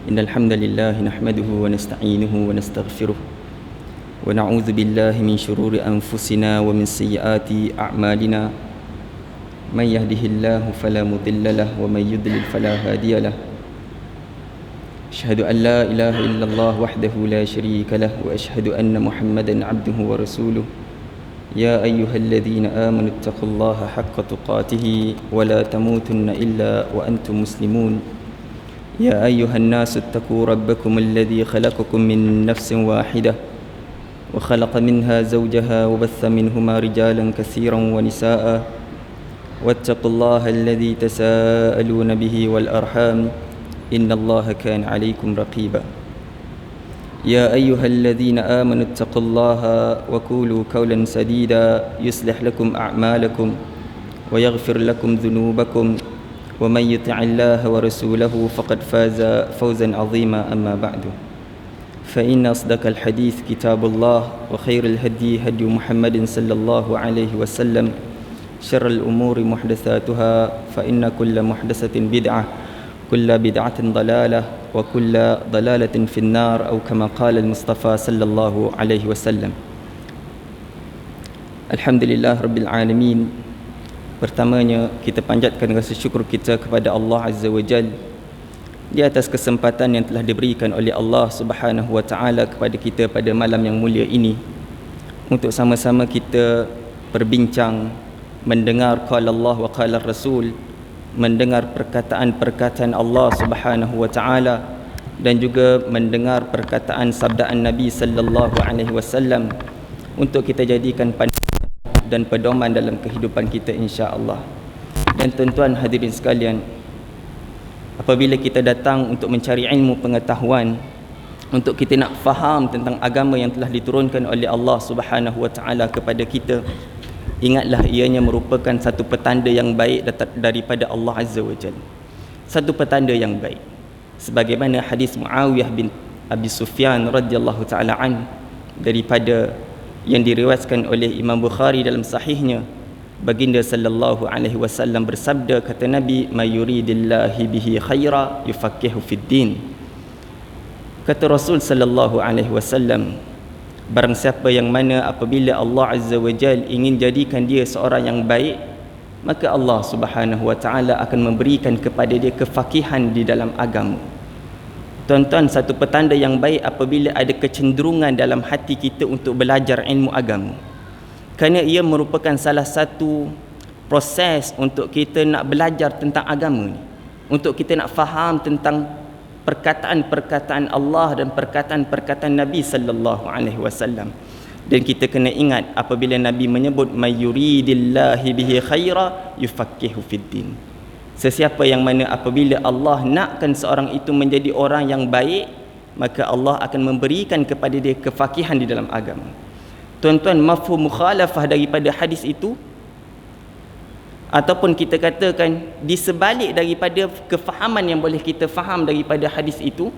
إن الحمد لله نحمده ونستعينه ونستغفره ونعوذ بالله من شرور أنفسنا ومن سيئات أعمالنا من يهده الله فلا مضل له ومن يضلل فلا هادي له أشهد أن لا إله إلا الله وحده لا شريك له وأشهد أن محمدا عبده ورسوله يا أيها الذين آمنوا اتقوا الله حق تقاته ولا تموتن إلا وأنتم مسلمون يا أيها الناس اتقوا ربكم الذي خلقكم من نفس واحدة وخلق منها زوجها وبث منهما رجالا كثيرا ونساء واتقوا الله الذي تساءلون به والأرحام إن الله كان عليكم رقيبا يا أيها الذين آمنوا اتقوا الله وقولوا قولا سديدا يصلح لكم أعمالكم ويغفر لكم ذنوبكم ومن يطع الله ورسوله فقد فاز فوزا عظيما أما بعد فإن أصدق الحديث كتاب الله وخير الهدي هدي محمد صلى الله عليه وسلم شر الأمور محدثاتها فإن كل محدثة بدعة كل بدعة ضلالة وكل ضلالة في النار أو كما قال المصطفى صلى الله عليه وسلم. Alhamdulillah Rabbil Alamin. Pertamanya kita panjatkan rasa syukur kita kepada Allah Azza wa Jal di atas kesempatan yang telah diberikan oleh Allah Subhanahu wa Ta'ala kepada kita pada malam yang mulia ini untuk sama-sama kita berbincang, mendengar qala Allah wa qala Rasul, mendengar perkataan-perkataan Allah Subhanahu wa Ta'ala dan juga mendengar perkataan sabdaan Nabi sallallahu alaihi wasallam untuk kita jadikan panduan dan pedoman dalam kehidupan kita insya-Allah. Dan tuan-tuan hadirin sekalian, apabila kita datang untuk mencari ilmu pengetahuan, untuk kita nak faham tentang agama yang telah diturunkan oleh Allah Subhanahu wa Ta'ala kepada kita, ingatlah ianya merupakan satu petanda yang baik daripada Allah Azza wa Jalla. Satu petanda yang baik. Sebagaimana hadis Muawiyah bin Abi Sufyan radhiyallahu taala an daripada yang diriwayatkan oleh Imam Bukhari dalam sahihnya, baginda sallallahu alaihi wasallam bersabda, kata Nabi, may yuridillahu bihi khaira yufaqihu fid din. Kata Rasul sallallahu alaihi wasallam, barang siapa yang mana apabila Allah Azza wa Jal ingin jadikan dia seorang yang baik, maka Allah Subhanahu wa Ta'ala akan memberikan kepada dia kefakihan di dalam agama. Tuan-tuan, satu petanda yang baik apabila ada kecenderungan dalam hati kita untuk belajar ilmu agama, kerana ia merupakan salah satu proses untuk kita nak belajar tentang agama ni, untuk kita nak faham tentang perkataan-perkataan Allah dan perkataan-perkataan Nabi sallallahu alaihi wasallam. Dan kita kena ingat apabila Nabi menyebut may yuridillahi bihi khaira yufaqihu fid din. Sesiapa yang mana apabila Allah nakkan seorang itu menjadi orang yang baik, maka Allah akan memberikan kepada dia kefakihan di dalam agama. Tuan-tuan, mafhum mukhalafah daripada hadis itu, ataupun kita katakan di sebalik daripada kefahaman yang boleh kita faham daripada hadis itu,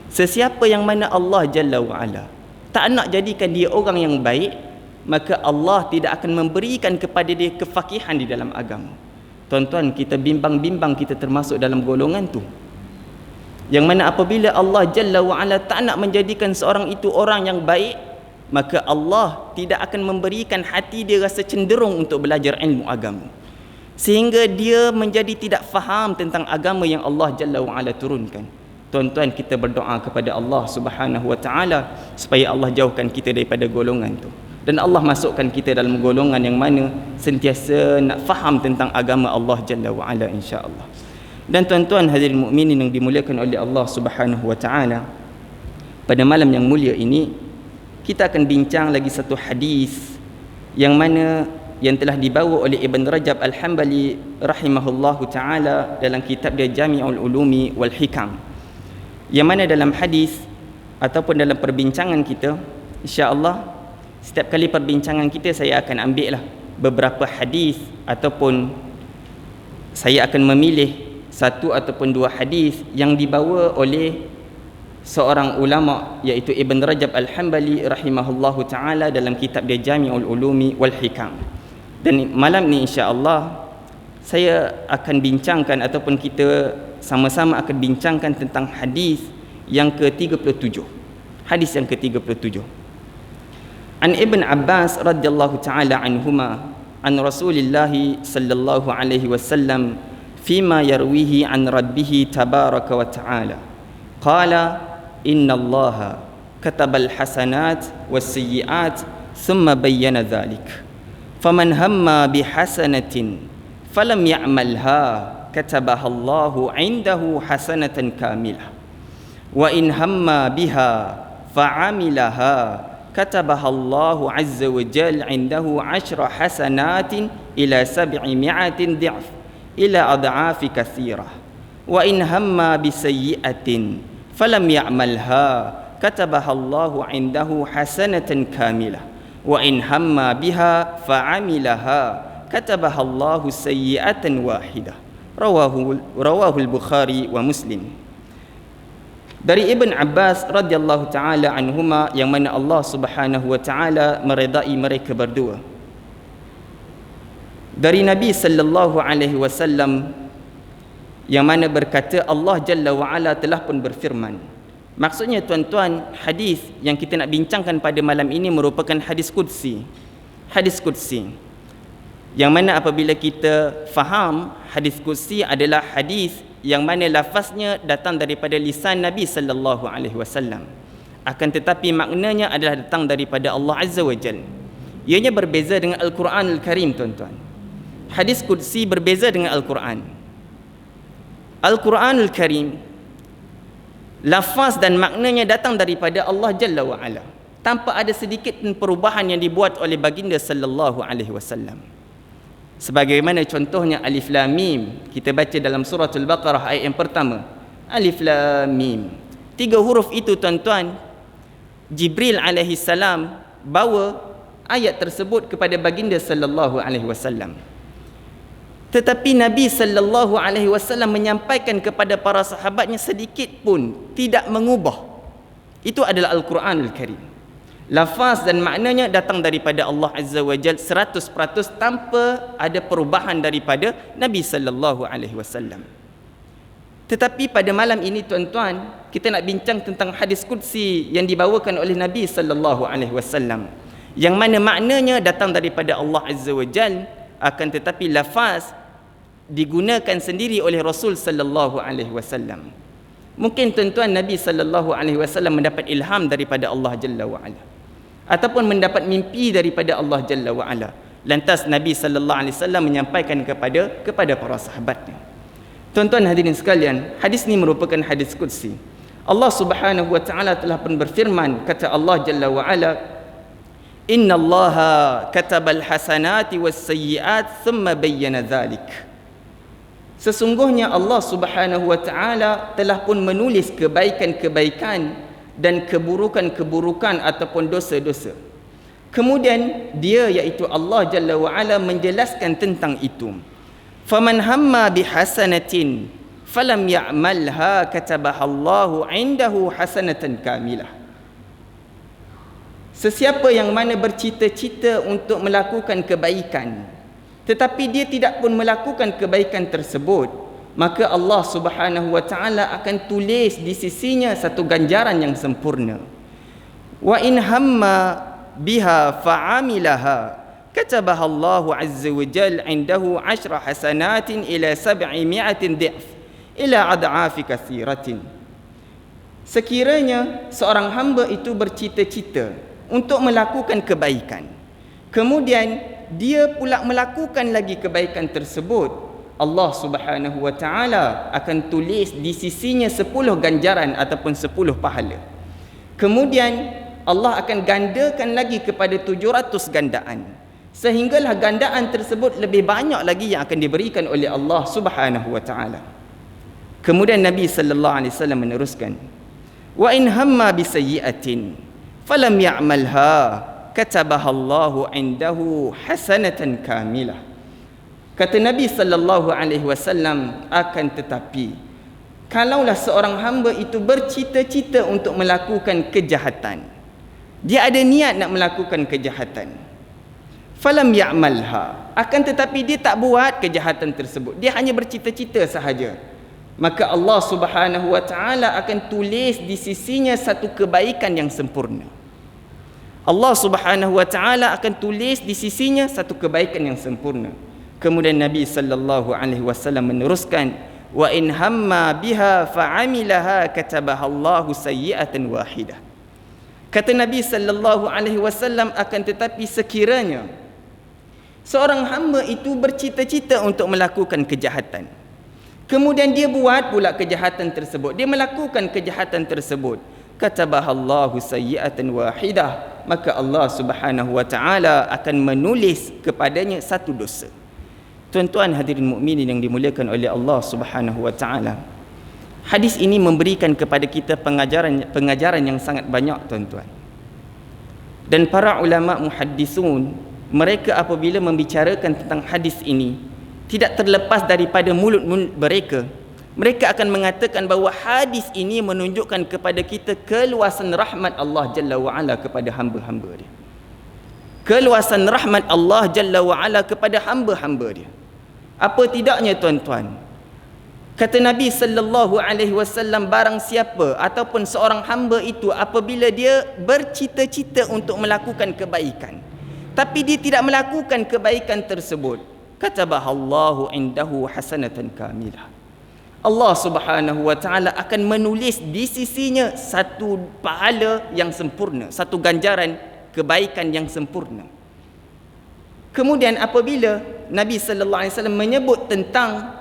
sesiapa yang mana Allah Jalla wa'ala tak nak jadikan dia orang yang baik, maka Allah tidak akan memberikan kepada dia kefakihan di dalam agama. Tuan-tuan, kita bimbang-bimbang kita termasuk dalam golongan tu, yang mana apabila Allah Jalla wa'ala tak nak menjadikan seorang itu orang yang baik, maka Allah tidak akan memberikan hati dia rasa cenderung untuk belajar ilmu agama, sehingga dia menjadi tidak faham tentang agama yang Allah Jalla wa'ala turunkan. Tuan-tuan, kita berdoa kepada Allah Subhanahu wa Ta'ala supaya Allah jauhkan kita daripada golongan tu, dan Allah masukkan kita dalam golongan yang mana sentiasa nak faham tentang agama Allah Jalla wa'ala insya-Allah. Dan tuan-tuan hadirin mukminin yang dimuliakan oleh Allah Subhanahu wa Ta'ala, pada malam yang mulia ini kita akan bincang lagi satu hadis yang mana yang telah dibawa oleh Ibn Rajab Al-Hambali rahimahullahu ta'ala dalam kitab dia Jami'ul Ulumi wal Hikam, yang mana dalam hadis ataupun dalam perbincangan kita insya-Allah, setiap kali perbincangan kita saya akan ambil lah beberapa hadis, ataupun saya akan memilih satu ataupun dua hadis yang dibawa oleh seorang ulama, iaitu Ibn Rajab Al-Hambali rahimahullahu ta'ala dalam kitab dia Jami'ul Ulumi wal Hikam. Dan malam ni insya-Allah saya akan bincangkan ataupun kita sama-sama akan bincangkan tentang hadis yang ke-37. Hadis yang ke-37. An Ibn Abbas radhiyallahu ta'ala anhuma an Rasulillah sallallahu alaihi wasallam fima yarwihi an rabbih tabaraka wa ta'ala qala inna allaha katabal hasanat was sayyiat thumma bayyana dhalik faman hamma bihasanatin falam ya'malha katabaha Allahu 'indahu hasanatan kamilah wa in hamma biha fa'amilaha katabaha Allahu 'azza wa jalla 'indahu 'ashra hasanatin ila 700 dhi'f ila ad'afi katsirah wa in hamma bisayyi'atin falam ya'malha katabaha Allahu 'indahu hasanatan kamilah wa in hamma biha fa'amilaha katabaha Allahu sayyi'atan wahidah. Rawahu al-Bukhari wa Muslim. Dari Ibn Abbas radhiyallahu taala anhuma, yang mana Allah Subhanahu wa taala meredai mereka berdua, dari Nabi sallallahu alaihi wasallam, yang mana berkata Allah Jalla wa Ala telah pun berfirman. Maksudnya tuan-tuan, hadis yang kita nak bincangkan pada malam ini merupakan hadis qudsi. Hadis qudsi yang mana apabila kita faham hadis qudsi adalah hadis yang mana lafaznya datang daripada lisan Nabi sallallahu alaihi wasallam, akan tetapi maknanya adalah datang daripada Allah Azza wa Jalla. Ianya berbeza dengan Al-Quranul Karim, tuan-tuan. Hadis qudsi berbeza dengan Al-Quran. Al-Quranul Karim, lafaz dan maknanya datang daripada Allah Jalla wa Ala, tanpa ada sedikit pun perubahan yang dibuat oleh baginda sallallahu alaihi wasallam. Sebagaimana contohnya Alif Lam Mim, kita baca dalam suratul Baqarah ayat yang pertama, Alif Lam Mim. 3 huruf itu, tuan-tuan, Jibril alaihi salam bawa ayat tersebut kepada baginda sallallahu alaihi wasallam. Tetapi Nabi sallallahu alaihi wasallam menyampaikan kepada para sahabatnya sedikit pun tidak mengubah. Itu adalah Al-Quranul Karim. Lafaz dan maknanya datang daripada Allah Azza wa Jalla 100% tanpa ada perubahan daripada Nabi sallallahu alaihi wasallam. Tetapi pada malam ini, tuan-tuan, kita nak bincang tentang hadis qudsi yang dibawakan oleh Nabi sallallahu alaihi wasallam, yang mana maknanya datang daripada Allah Azza wa Jalla, akan tetapi lafaz digunakan sendiri oleh Rasul sallallahu alaihi wasallam. Mungkin tuan-tuan Nabi sallallahu alaihi wasallam mendapat ilham daripada Allah Jalla wa Ala, ataupun mendapat mimpi daripada Allah Jalla wa Ala. Lantas Nabi sallallahu alaihi wasallam menyampaikan kepada para sahabatnya. Tuan-tuan hadirin sekalian, hadis ini merupakan hadis qudsi. Allah Subhanahu wa taala telah pun berfirman, kata Allah Jalla wa Ala, innallaha katabal hasanati was sayyiat thumma bayyana dhalik. Sesungguhnya Allah Subhanahu wa taala telah pun menulis kebaikan-kebaikan dan keburukan-keburukan ataupun dosa-dosa. Kemudian dia, iaitu Allah Jalla wa Ala, menjelaskan tentang itu. Faman hamma bihasanatin falam ya'malha katabaha Allahu 'indahu hasanatan kamilah. Sesiapa yang mana bercita-cita untuk melakukan kebaikan, tetapi dia tidak pun melakukan kebaikan tersebut, maka Allah Subhanahu wa taala akan tulis di sisinya satu ganjaran yang sempurna. Wa in hamma biha fa'amilaha katabaha Allahu Azza wa Jalla 'indahu 'ashra hasanatin ila 700 dhi'f ila ad'afi katsiratin. Sekiranya seorang hamba itu bercita-cita untuk melakukan kebaikan, kemudian dia pula melakukan lagi kebaikan tersebut, Allah Subhanahu wa taala akan tulis di sisinya 10 ganjaran ataupun 10 pahala. Kemudian Allah akan gandakan lagi kepada 700 gandaan, sehinggalah gandaan tersebut lebih banyak lagi yang akan diberikan oleh Allah Subhanahu wa taala. Kemudian Nabi sallallahu alaihi wasallam meneruskan, wa in hamma bisayyi'atin falam ya'malha katabaha Allahu 'indahu hasanatan kamilah. Kata Nabi sallallahu alaihi wasallam, akan tetapi kalaulah seorang hamba itu bercita-cita untuk melakukan kejahatan, dia ada niat nak melakukan kejahatan, falam ya'malha, akan tetapi dia tak buat kejahatan tersebut, dia hanya bercita-cita sahaja, maka Allah Subhanahu wa taala akan tulis di sisinya satu kebaikan yang sempurna. Allah Subhanahu wa taala akan tulis di sisinya satu kebaikan yang sempurna. Kemudian Nabi sallallahu alaihi wasallam meneruskan, wa in hamma biha fa'amilaha katabaha Allahu sayyi'atan wahidah. Kata Nabi sallallahu alaihi wasallam, akan tetapi sekiranya seorang hamba itu bercita-cita untuk melakukan kejahatan, kemudian dia buat pula kejahatan tersebut, dia melakukan kejahatan tersebut, katabahallahu sayyi'atan wahidah, maka Allah Subhanahu wa taala akan menulis kepadanya satu dosa. Tuan-tuan hadirin mukminin yang dimuliakan oleh Allah Subhanahu wa taala, hadis ini memberikan kepada kita pengajaran yang sangat banyak, tuan-tuan. Dan para ulama muhaddisun, mereka apabila membicarakan tentang hadis ini, tidak terlepas daripada mulut-mulut mereka, mereka akan mengatakan bahawa hadis ini menunjukkan kepada kita keluasan rahmat Allah Jalla wa'ala kepada hamba-hamba dia. Keluasan rahmat Allah Jalla wa'ala kepada hamba-hamba dia. Apa tidaknya, tuan-tuan? Kata Nabi sallallahu alaihi wasallam, barang siapa ataupun seorang hamba itu apabila dia bercita-cita untuk melakukan kebaikan, tapi dia tidak melakukan kebaikan tersebut, katabahallahu indahu hasanatan kamilah. Allah Subhanahu wa taala akan menulis di sisinya satu pahala yang sempurna, satu ganjaran kebaikan yang sempurna. Kemudian apabila Nabi sallallahu alaihi wasallam menyebut tentang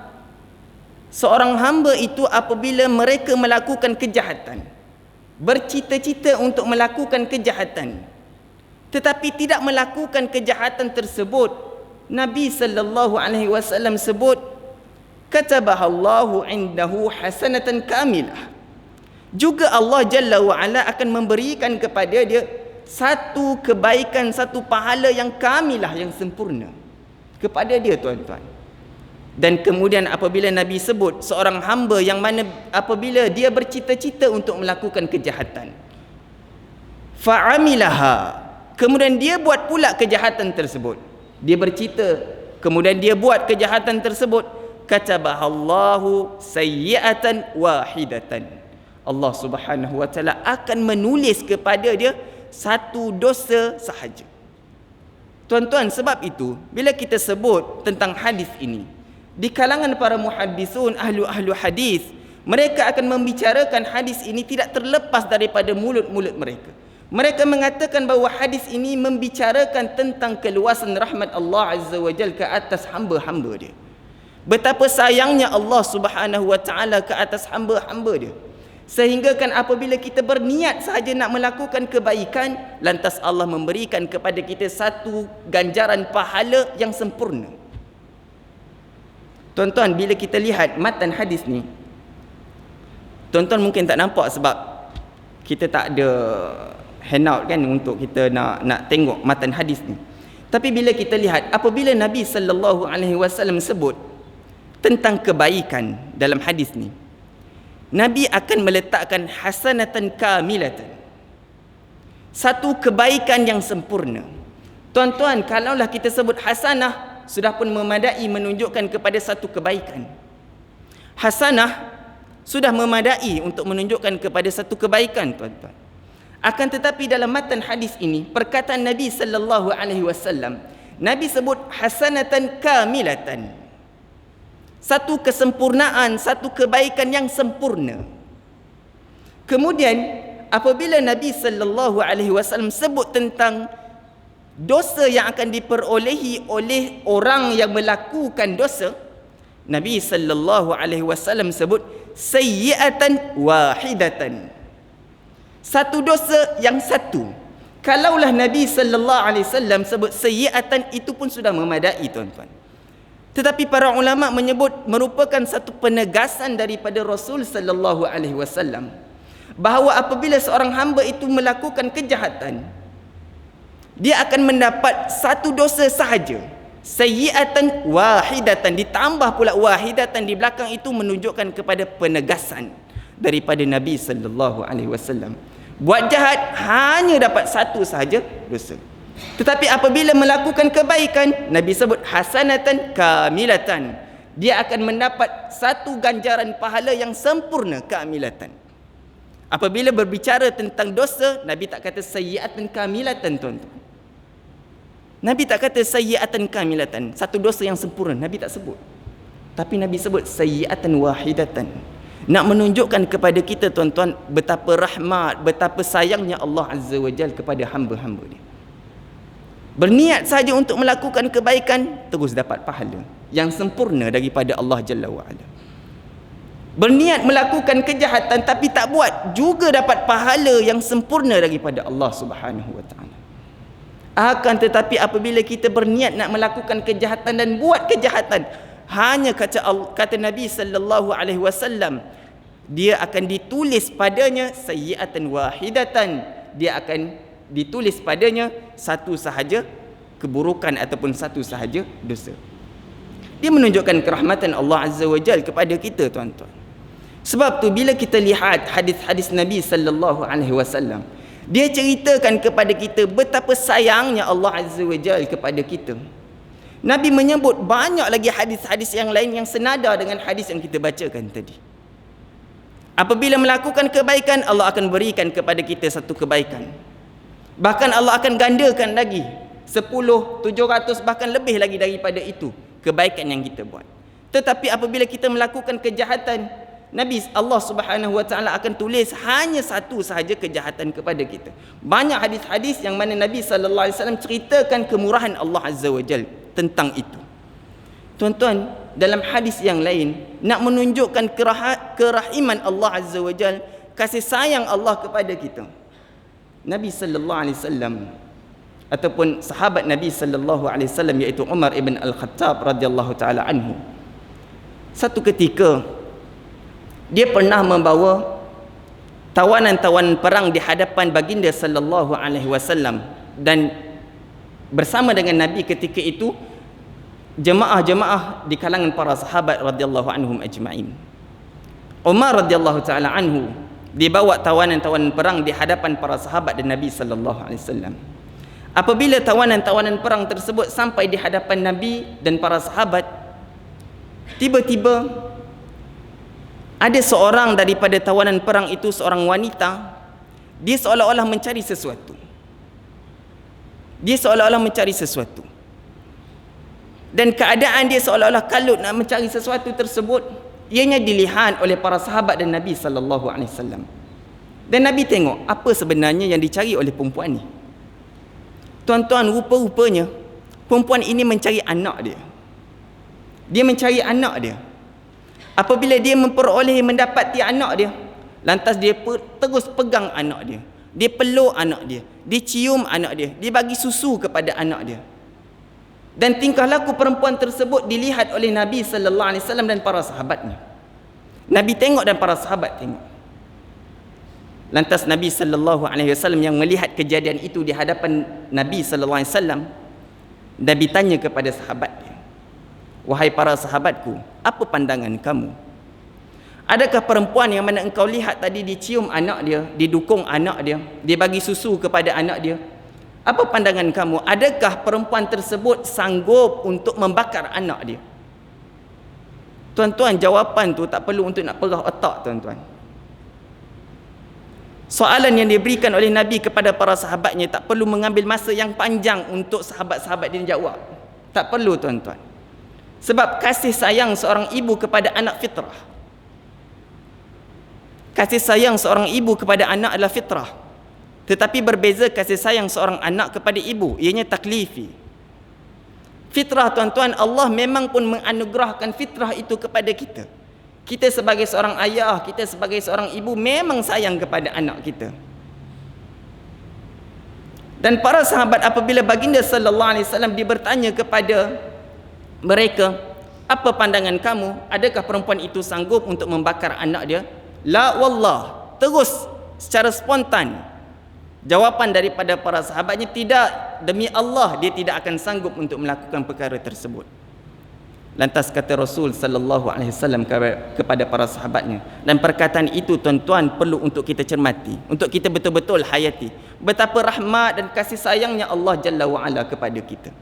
seorang hamba itu apabila mereka melakukan kejahatan, bercita-cita untuk melakukan kejahatan, tetapi tidak melakukan kejahatan tersebut, Nabi sallallahu alaihi wasallam sebut, katabahallahu indahu hasanatan kamilah. Juga Allah Jalla wa'ala akan memberikan kepada dia satu kebaikan, satu pahala yang kamilah, yang sempurna kepada dia, tuan-tuan. Dan kemudian apabila Nabi sebut seorang hamba yang mana apabila dia bercita-cita untuk melakukan kejahatan, fa'amilaha, kemudian dia buat pula kejahatan tersebut, dia bercita kemudian dia buat kejahatan tersebut, katabahallahu sayyi'atan wahidatan. Allah Subhanahu wa taala akan menulis kepada dia satu dosa sahaja. Tuan-tuan, sebab itu bila kita sebut tentang hadis ini, di kalangan para muhaddisun, ahlu hadis, mereka akan membicarakan hadis ini tidak terlepas daripada mulut-mulut mereka. Mereka mengatakan bahawa hadis ini membicarakan tentang keluasan rahmat Allah Azza wa Jalla ke atas hamba-hamba dia. Betapa sayangnya Allah Subhanahu wa taala ke atas hamba-hamba dia, sehingga kan apabila kita berniat sahaja nak melakukan kebaikan, lantas Allah memberikan kepada kita satu ganjaran pahala yang sempurna. Tuan-tuan, bila kita lihat matan hadis ni, tuan-tuan mungkin tak nampak sebab kita tak ada handout kan untuk kita nak tengok matan hadis ni. Tapi bila kita lihat apabila Nabi sallallahu alaihi wasallam sebut tentang kebaikan dalam hadis ni, Nabi akan meletakkan hasanatan kamilatan, satu kebaikan yang sempurna. Tuan-tuan, kalaulah kita sebut hasanah, sudah pun memadai menunjukkan kepada satu kebaikan. Hasanah sudah memadai untuk menunjukkan kepada satu kebaikan, tuan-tuan. Akan tetapi dalam matan hadis ini, perkataan Nabi sallallahu alaihi wasallam, Nabi sebut hasanatan kamilatan, satu kesempurnaan, satu kebaikan yang sempurna. Kemudian apabila Nabi sallallahu alaihi wasallam sebut tentang dosa yang akan diperolehi oleh orang yang melakukan dosa, Nabi sallallahu alaihi wasallam sebut sayyi'atan wahidatan, satu dosa yang satu. Kalaulah Nabi sallallahu alaihi wasallam sebut sayyi'atan, itu pun sudah memadai, tuan-tuan. Tetapi para ulama menyebut merupakan satu penegasan daripada Rasul sallallahu alaihi wasallam bahawa apabila seorang hamba itu melakukan kejahatan, dia akan mendapat satu dosa sahaja, sayyi'atan wahidatan, ditambah pula wahidatan di belakang, itu menunjukkan kepada penegasan daripada Nabi sallallahu alaihi wasallam. Buat jahat hanya dapat satu sahaja dosa. Tetapi apabila melakukan kebaikan, Nabi sebut hasanatan kamilatan, dia akan mendapat satu ganjaran pahala yang sempurna keamilatan. Apabila berbicara tentang dosa, Nabi tak kata sayyi'atan kamilatan, tuan-tuan. Nabi tak kata sayyi'atan kamilatan, satu dosa yang sempurna, Nabi tak sebut. Tapi Nabi sebut sayyi'atan wahidatan. Nak menunjukkan kepada kita, tuan-tuan, betapa rahmat, betapa sayangnya Allah Azza wa Jalla kepada hamba-hamba dia. Berniat saja untuk melakukan kebaikan, terus dapat pahala yang sempurna daripada Allah Jalla wa Ala. Berniat melakukan kejahatan tapi tak buat, juga dapat pahala yang sempurna daripada Allah Subhanahu wa taala. Akan tetapi apabila kita berniat nak melakukan kejahatan dan buat kejahatan, hanya kata Nabi sallallahu alaihi wasallam, dia akan ditulis padanya sayyi'atan wahidatan, dia akan ditulis padanya satu sahaja keburukan ataupun satu sahaja dosa. Dia menunjukkan kerahmatan Allah Azza wa Jalla kepada kita, tuan-tuan. Sebab tu bila kita lihat hadis-hadis Nabi sallallahu alaihi wasallam, dia ceritakan kepada kita betapa sayangnya Allah Azza wa Jalla kepada kita. Nabi menyebut banyak lagi hadis-hadis yang lain yang senada dengan hadis yang kita bacakan tadi. Apabila melakukan kebaikan, Allah akan berikan kepada kita satu kebaikan. Bahkan Allah akan gandakan lagi 10, 700 bahkan lebih lagi daripada itu kebaikan yang kita buat. Tetapi apabila kita melakukan kejahatan, Allah Subhanahu wa taala akan tulis hanya satu sahaja kejahatan kepada kita. Banyak hadis-hadis yang mana Nabi sallallahu alaihi wasallam ceritakan kemurahan Allah Azza wa Jalla tentang itu. Tuan-tuan, dalam hadis yang lain nak menunjukkan kerahiman Allah Azza wa Jalla, kasih sayang Allah kepada kita. Nabi sallallahu alaihi wasallam ataupun sahabat Nabi sallallahu alaihi wasallam iaitu Umar ibn Al-Khattab radhiyallahu taala anhu, satu ketika dia pernah membawa tawanan-tawanan perang di hadapan baginda sallallahu alaihi wasallam, dan bersama dengan Nabi ketika itu jemaah-jemaah di kalangan para sahabat radhiyallahu anhum ajma'in. Umar radhiyallahu taala anhu dibawa tawanan-tawanan perang di hadapan para sahabat dan Nabi sallallahu alaihi wasallam. Apabila tawanan-tawanan perang tersebut sampai di hadapan Nabi dan para sahabat, tiba-tiba ada seorang daripada tawanan perang itu, seorang wanita, dia seolah-olah mencari sesuatu. Dia seolah-olah mencari sesuatu. Dan keadaan dia seolah-olah kalut nak mencari sesuatu tersebut, ianya dilihat oleh para sahabat dan Nabi sallallahu alaihi wasallam. Dan Nabi tengok apa sebenarnya yang dicari oleh perempuan ni. Tuan-tuan, rupa-rupanya perempuan ini mencari anak dia. Dia mencari anak dia. Apabila dia mendapati anak dia, lantas dia terus pegang anak dia. Dia peluk anak dia, dia cium anak dia, dia bagi susu kepada anak dia. Dan tingkah laku perempuan tersebut dilihat oleh Nabi sallallahu alaihi wasallam dan para sahabatnya. Nabi tengok dan para sahabat tengok. Lantas Nabi sallallahu alaihi wasallam yang melihat kejadian itu di hadapan Nabi sallallahu alaihi wasallam, Nabi tanya kepada sahabat dia, "Wahai para sahabatku, apa pandangan kamu? Adakah perempuan yang mana engkau lihat tadi dicium anak dia, didukung anak dia, dia bagi susu kepada anak dia? Apa pandangan kamu? Adakah perempuan tersebut sanggup untuk membakar anak dia?" Tuan-tuan, jawapan tu tak perlu untuk nak perah otak, tuan-tuan. Soalan yang diberikan oleh Nabi kepada para sahabatnya tak perlu mengambil masa yang panjang untuk sahabat-sahabat dia jawab. Tak perlu, tuan-tuan. Sebab kasih sayang seorang ibu kepada anak fitrah. Kasih sayang seorang ibu kepada anak adalah fitrah. Tetapi berbeza kasih sayang seorang anak kepada ibu, ianya taklifi. Fitrah, tuan-tuan, Allah memang pun menganugerahkan fitrah itu kepada kita. Kita sebagai seorang ayah, kita sebagai seorang ibu memang sayang kepada anak kita. Dan para sahabat apabila baginda sallallahu alaihi wasallam dia bertanya kepada mereka, apa pandangan kamu? Adakah perempuan itu sanggup untuk membakar anak dia? La wallah. Terus secara spontan jawapan daripada para sahabatnya, tidak, demi Allah dia tidak akan sanggup untuk melakukan perkara tersebut. Lantas kata Rasul sallallahu alaihi wasallam kepada para sahabatnya, dan perkataan itu, tuan-tuan, perlu untuk kita cermati, untuk kita betul-betul hayati betapa rahmat dan kasih sayangnya Allah Jalla wa Ala kepada kita.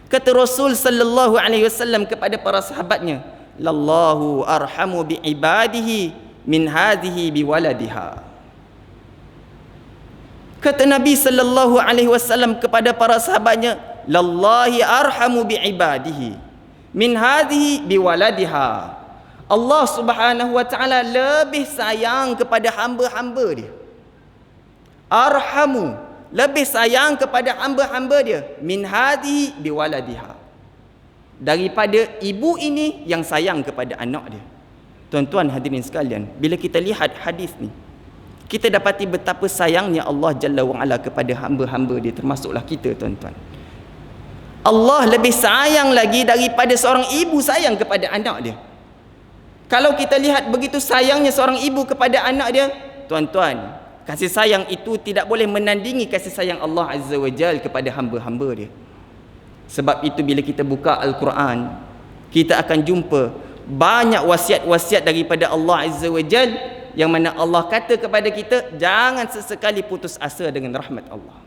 Kata Rasul sallallahu alaihi wasallam kepada para sahabatnya, lallahu arhamu bi ibadihi min hadhihi bi waladiha. Kata Nabi sallallahu alaihi wasallam kepada para sahabatnya, lallahi arhamu bi ibadihi min hadhihi bi waladiha. Allah Subhanahu wa taala lebih sayang kepada hamba-hamba dia. Arhamu, lebih sayang kepada hamba-hamba dia, min hadhihi bi waladiha, daripada ibu ini yang sayang kepada anak dia. Tuan-tuan hadirin sekalian, bila kita lihat hadis ni, kita dapati betapa sayangnya Allah Jalla wa'ala kepada hamba-hamba dia, termasuklah kita, tuan-tuan. Allah lebih sayang lagi daripada seorang ibu sayang kepada anak dia. Kalau kita lihat begitu sayangnya seorang ibu kepada anak dia, tuan-tuan, kasih sayang itu tidak boleh menandingi kasih sayang Allah Azza wa Jalla kepada hamba-hamba dia. Sebab itu bila kita buka Al-Quran, kita akan jumpa banyak wasiat-wasiat daripada Allah Azza wa Jalla, yang mana Allah kata kepada kita, jangan sesekali putus asa dengan rahmat Allah.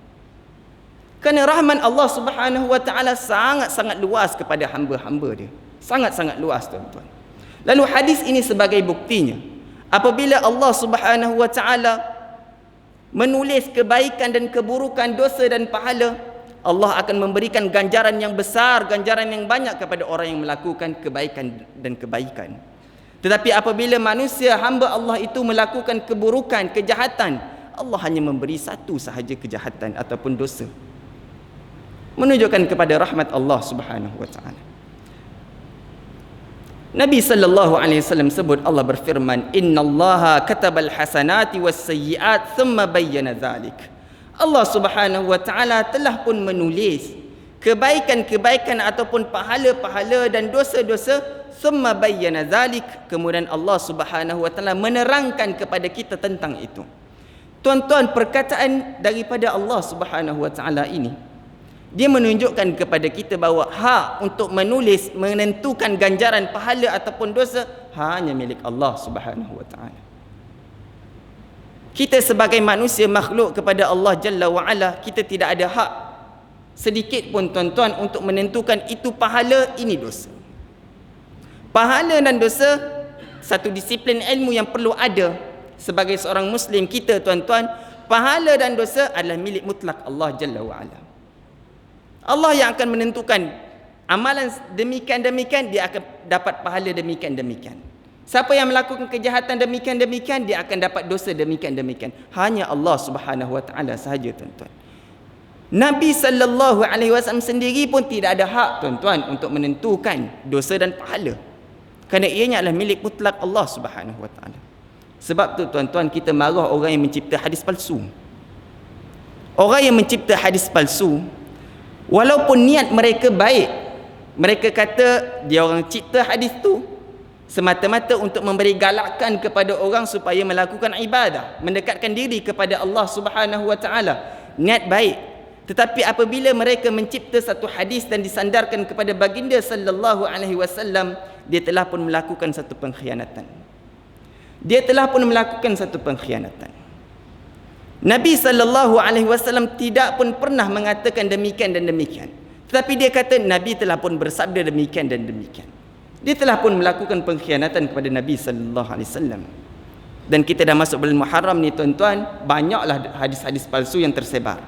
Kerana rahmat Allah Subhanahu wa taala sangat-sangat luas kepada hamba-hamba dia. Sangat-sangat luas, tuan-tuan. Lalu hadis ini sebagai buktinya, apabila Allah Subhanahu wa taala menulis kebaikan dan keburukan, dosa dan pahala, Allah akan memberikan ganjaran yang besar, ganjaran yang banyak kepada orang yang melakukan kebaikan dan kebaikan. Tetapi apabila manusia, hamba Allah itu melakukan keburukan, kejahatan, Allah hanya memberi satu sahaja kejahatan ataupun dosa, menunjukkan kepada rahmat Allah Subhanahu wa taala. Nabi sallallahu alaihi wasallam sebut, Allah berfirman, innallaha katabal hasanati was sayyiat thumma bayyana dzalik. Allah Subhanahu wa taala telah pun menulis kebaikan-kebaikan ataupun pahala-pahala dan dosa-dosa, thumma bayyana dzalik, kemudian Allah Subhanahu wa taala menerangkan kepada kita tentang itu. Tuan-tuan, perkataan daripada Allah Subhanahu wa taala ini, dia menunjukkan kepada kita bahawa hak untuk menulis, menentukan ganjaran pahala ataupun dosa hanya milik Allah Subhanahu wa taala. Kita sebagai manusia makhluk kepada Allah Jalla wa Ala, kita tidak ada hak sedikit pun, tuan-tuan, untuk menentukan itu pahala, ini dosa. Pahala dan dosa satu disiplin ilmu yang perlu ada sebagai seorang Muslim kita, tuan-tuan. Pahala dan dosa adalah milik mutlak Allah Jalla wa Ala. Allah yang akan menentukan amalan demikian-demikian, dia akan dapat pahala demikian-demikian. Siapa yang melakukan kejahatan demikian-demikian, dia akan dapat dosa demikian-demikian. Hanya Allah Subhanahu wa taala sahaja, tuan-tuan. Nabi sallallahu alaihi wasallam sendiri pun tidak ada hak, tuan-tuan, untuk menentukan dosa dan pahala, kerana ianya adalah milik mutlak Allah Subhanahu wa taala. Sebab tu, tuan-tuan, kita marah orang yang mencipta hadis palsu. Orang yang mencipta hadis palsu, walaupun niat mereka baik, mereka kata dia orang cipta hadis tu semata-mata untuk memberi galakan kepada orang supaya melakukan ibadah, mendekatkan diri kepada Allah Subhanahu wa taala. Niat baik. Tetapi apabila mereka mencipta satu hadis dan disandarkan kepada baginda sallallahu alaihi wasallam, dia telah pun melakukan satu pengkhianatan. Dia telah pun melakukan satu pengkhianatan. Nabi sallallahu alaihi wasallam tidak pun pernah mengatakan demikian dan demikian. Tetapi dia kata Nabi telah pun bersabda demikian dan demikian. Dia telah pun melakukan pengkhianatan kepada Nabi sallallahu alaihi wasallam. Dan kita dah masuk bulan Muharram ni, tuan-tuan, banyaklah hadis-hadis palsu yang tersebar.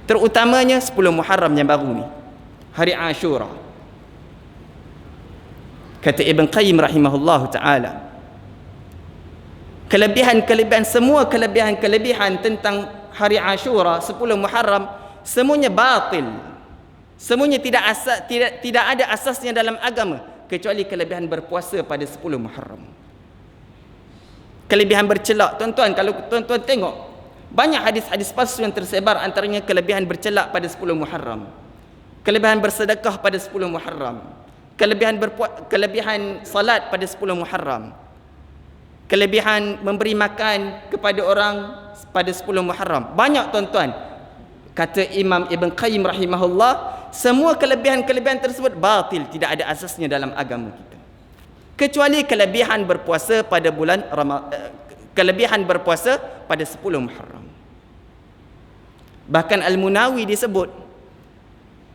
Terutamanya 10 Muharram yang baru ni, hari Ashura. Kata Ibn Qayyim rahimahullahu taala, kelebihan-kelebihan, semua kelebihan-kelebihan tentang hari Ashura 10 Muharram semuanya batil. Semuanya tidak ada asasnya dalam agama, kecuali kelebihan berpuasa pada 10 Muharram. Kelebihan bercelak, tuan-tuan, kalau tuan-tuan tengok banyak hadis-hadis palsu yang tersebar, antaranya kelebihan bercelak pada 10 Muharram, kelebihan bersedekah pada 10 Muharram, kelebihan salat pada 10 Muharram, kelebihan memberi makan kepada orang pada 10 Muharram. Banyak, tuan-tuan. Kata Imam Ibn Qayyim rahimahullah, semua kelebihan-kelebihan tersebut batil, tidak ada asasnya dalam agama kita, kecuali kelebihan berpuasa pada bulan kelebihan berpuasa pada 10 Muharram. Bahkan Al-Munawi disebut,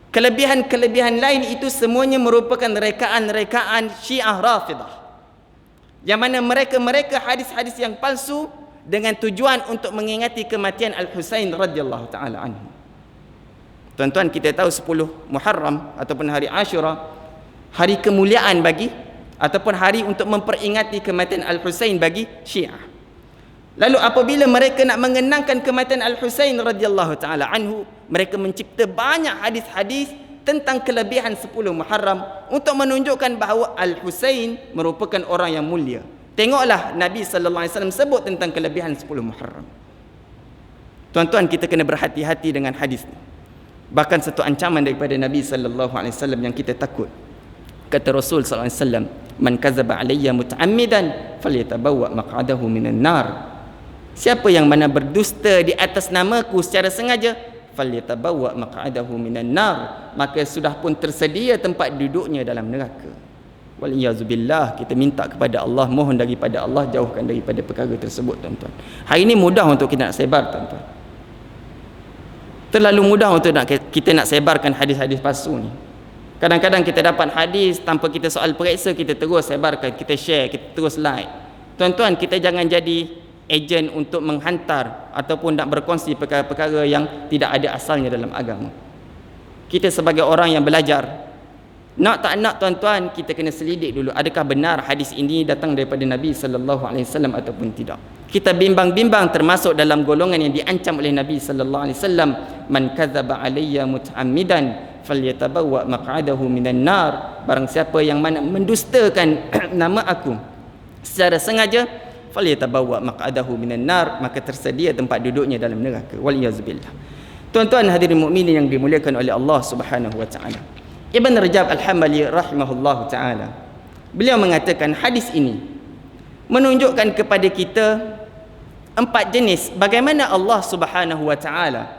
Kelebihan-kelebihan lain itu semuanya merupakan rekaan-rekaan Syiah Rafidah, yang mana mereka hadis-hadis yang palsu dengan tujuan untuk mengingati kematian Al-Husain radhiyallahu taala anhu. Tuan-tuan, kita tahu 10 Muharram ataupun hari Ashura, hari kemuliaan bagi ataupun hari untuk memperingati kematian Al-Husain bagi Syiah. Lalu apabila mereka nak mengenangkan kematian Al-Husain radhiyallahu taala anhu, mereka mencipta banyak hadis-hadis tentang kelebihan 10 Muharram untuk menunjukkan bahawa Al-Husain merupakan orang yang mulia. Tengoklah Nabi sallallahu alaihi wasallam sebut tentang kelebihan 10 Muharram. Tuan-tuan, kita kena berhati-hati dengan hadis ni. Bahkan satu ancaman daripada Nabi sallallahu alaihi wasallam yang kita takut. Kata Rasul sallallahu alaihi wasallam, "Man kadzaba alayya muta'ammidan falyatabawwa maq'adahu minan nar." Siapa yang mana berdusta di atas namaku secara sengaja, falyatabawwa maq'adahu minan nar, maka sudah pun tersedia tempat duduknya dalam neraka. Wal iyazubillah, kita minta kepada Allah, mohon daripada Allah jauhkan daripada perkara tersebut, tuan-tuan. Hari ini mudah untuk kita nak sebar, tuan-tuan. Terlalu mudah untuk kita nak sebarkan hadis-hadis palsu ni. Kadang-kadang kita dapat hadis tanpa kita soal periksa, kita terus sebarkan, kita share, kita terus like. Tuan-tuan, kita jangan jadi ejen untuk menghantar ataupun nak berkongsi perkara-perkara yang tidak ada asalnya dalam agama. Kita sebagai orang yang belajar, nak tak nak, tuan-tuan, kita kena selidik dulu, adakah benar hadis ini datang daripada Nabi sallallahu alaihi wasallam ataupun tidak. Kita bimbang-bimbang termasuk dalam golongan yang diancam oleh Nabi sallallahu alaihi wasallam, "Man kadzaba alayya muta'ammidan falyatabawwa maq'adahu minan nar." Barang siapa yang mana mendustakan nama aku secara sengaja, falyatabawwa maq'adahu minan nar, maka tersedia tempat duduknya dalam neraka. Wal iyazubillah. Tuan-tuan hadirin mukminin yang dimuliakan oleh Allah Subhanahu wa taala, Ibn Rajab Al-Hambali rahimahullahu taala, beliau mengatakan hadis ini menunjukkan kepada kita 4 jenis bagaimana Allah Subhanahu wa taala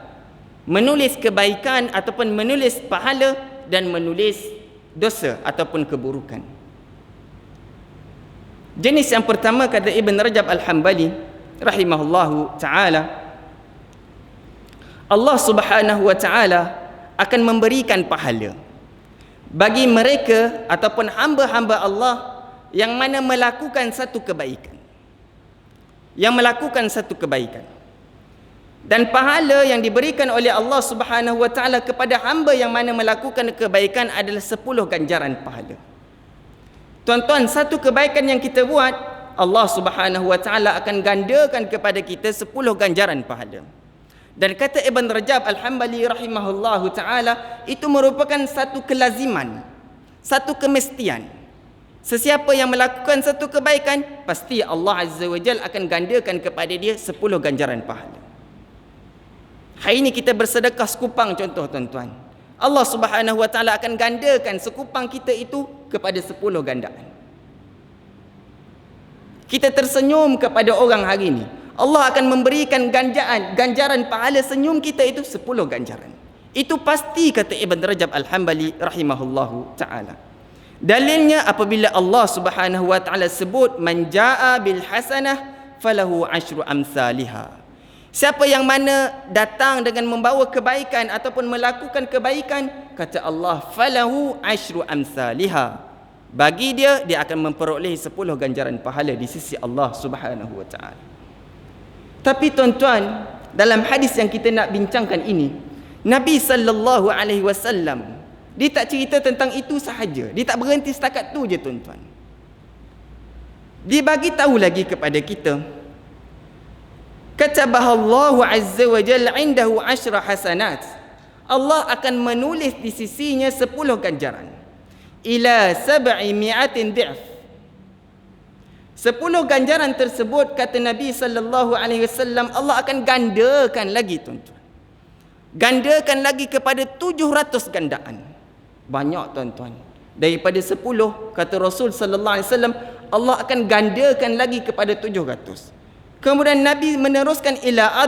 menulis kebaikan ataupun menulis pahala dan menulis dosa ataupun keburukan. Jenis yang pertama, kata Ibn Rajab Al-Hambali rahimahullahu ta'ala, Allah Subhanahu wa ta'ala akan memberikan pahala bagi mereka ataupun hamba-hamba Allah yang mana melakukan satu kebaikan. Dan pahala yang diberikan oleh Allah Subhanahu wa ta'ala kepada hamba yang mana melakukan kebaikan adalah 10 ganjaran pahala. Tuan-tuan, satu kebaikan yang kita buat, Allah Subhanahu wa taala akan gandakan kepada kita 10 ganjaran pahala. Dan kata Ibn Rajab Al-Hambali rahimahullahu taala, itu merupakan satu kelaziman, satu kemestian. Sesiapa yang melakukan satu kebaikan, pasti Allah Azza wa Jalla akan gandakan kepada dia 10 ganjaran pahala. Hari ini kita bersedekah sekupang contoh, tuan-tuan, Allah Subhanahu wa taala akan gandakan sekupang kita itu kepada 10 gandaan. Kita tersenyum kepada orang hari ini, Allah akan memberikan ganjaran pahala senyum kita itu 10 ganjaran. Itu pasti, kata Ibn Rajab Al-Hambali rahimahullahu taala. Dalilnya apabila Allah Subhanahu wa taala sebut, "Man jaa bil hasanah falahu 10 amsalihha." Siapa yang mana datang dengan membawa kebaikan ataupun melakukan kebaikan, kata Allah, falahu 10 amsalihha, bagi dia akan memperoleh 10 ganjaran pahala di sisi Allah Subhanahu wa taala. Tapi tuan-tuan, dalam hadis yang kita nak bincangkan ini, Nabi sallallahu alaihi wasallam dia tak cerita tentang itu sahaja. Dia tak berhenti setakat tu je, tuan-tuan. Dia bagi tahu lagi kepada kita, katabahallahu azza wa jalla indahu 10 hasanat. Allah akan menulis di sisinya 10 ganjaran. Ila 700 di'f. 10 ganjaran tersebut, kata Nabi sallallahu alaihi wasallam, Allah akan gandakan lagi, tuan-tuan. Gandakan lagi kepada 700 gandaan. Banyak, tuan-tuan. Daripada 10, kata Rasul sallallahu alaihi wasallam, Allah akan gandakan lagi kepada 700. Kemudian Nabi meneruskan ila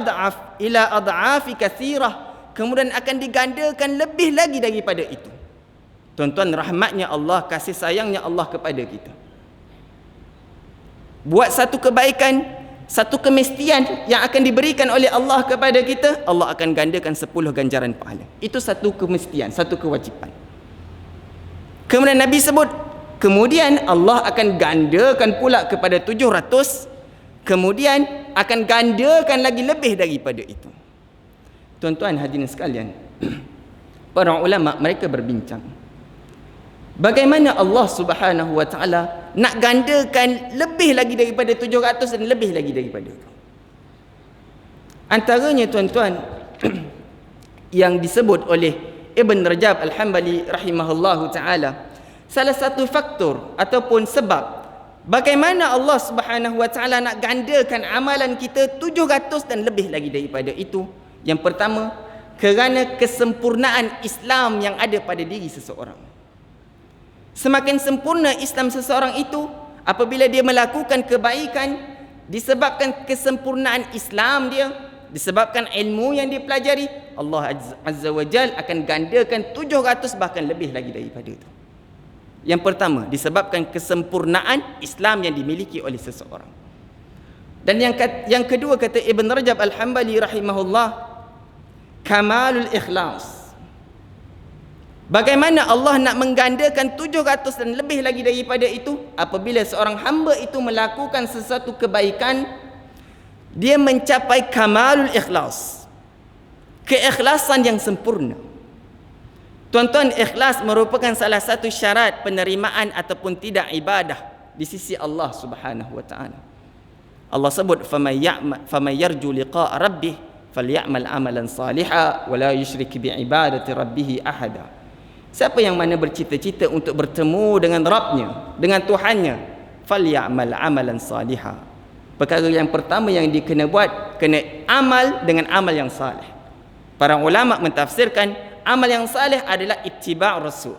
ad'afi katsirah, kemudian akan digandakan lebih lagi daripada itu. Tuan-tuan, rahmatnya Allah, kasih sayangnya Allah kepada kita. Buat satu kebaikan, satu kemestian yang akan diberikan oleh Allah kepada kita, Allah akan gandakan 10 ganjaran pahala. Itu satu kemestian, satu kewajipan. Kemudian Nabi sebut, kemudian Allah akan gandakan pula kepada 700, kemudian akan gandakan lagi lebih daripada itu. Tuan-tuan hadirin sekalian, para ulama mereka berbincang, bagaimana Allah Subhanahu wa taala nak gandakan lebih lagi daripada 700 dan lebih lagi daripada itu. Antaranya tuan-tuan yang disebut oleh Ibn Rajab Al-Hambali rahimahullahu taala, salah satu faktor ataupun sebab bagaimana Allah Subhanahu wa taala nak gandakan amalan kita 700 dan lebih lagi daripada itu. Yang pertama, kerana kesempurnaan Islam yang ada pada diri seseorang. Semakin sempurna Islam seseorang itu, apabila dia melakukan kebaikan, disebabkan kesempurnaan Islam dia, disebabkan ilmu yang dia pelajari, Allah Azza wa Jal akan gandakan 700 bahkan lebih lagi daripada itu. Yang pertama, disebabkan kesempurnaan Islam yang dimiliki oleh seseorang. Dan yang kedua, kata Ibn Rajab Al-Hambali rahimahullah, kamalul ikhlas. Bagaimana Allah nak menggandakan 700 dan lebih lagi daripada itu? Apabila seorang hamba itu melakukan sesuatu kebaikan, dia mencapai kamalul ikhlas, keikhlasan yang sempurna. Tuan-tuan, ikhlas merupakan salah satu syarat penerimaan ataupun tidak ibadah di sisi Allah Subhanahu wa taala. Allah sebut, "Faman yarju liqa'a rabbih falyamal amalan salihan wa la yusyrik bi ibadati rabbih ahada." Siapa yang mana bercita-cita untuk bertemu dengan Rabbnya, dengan Tuhannya, falyamal amalan salihan. Perkara yang pertama yang dia kena buat, kena amal dengan amal yang salih. Para ulama mentafsirkan amal yang salih adalah ittiba' Rasul,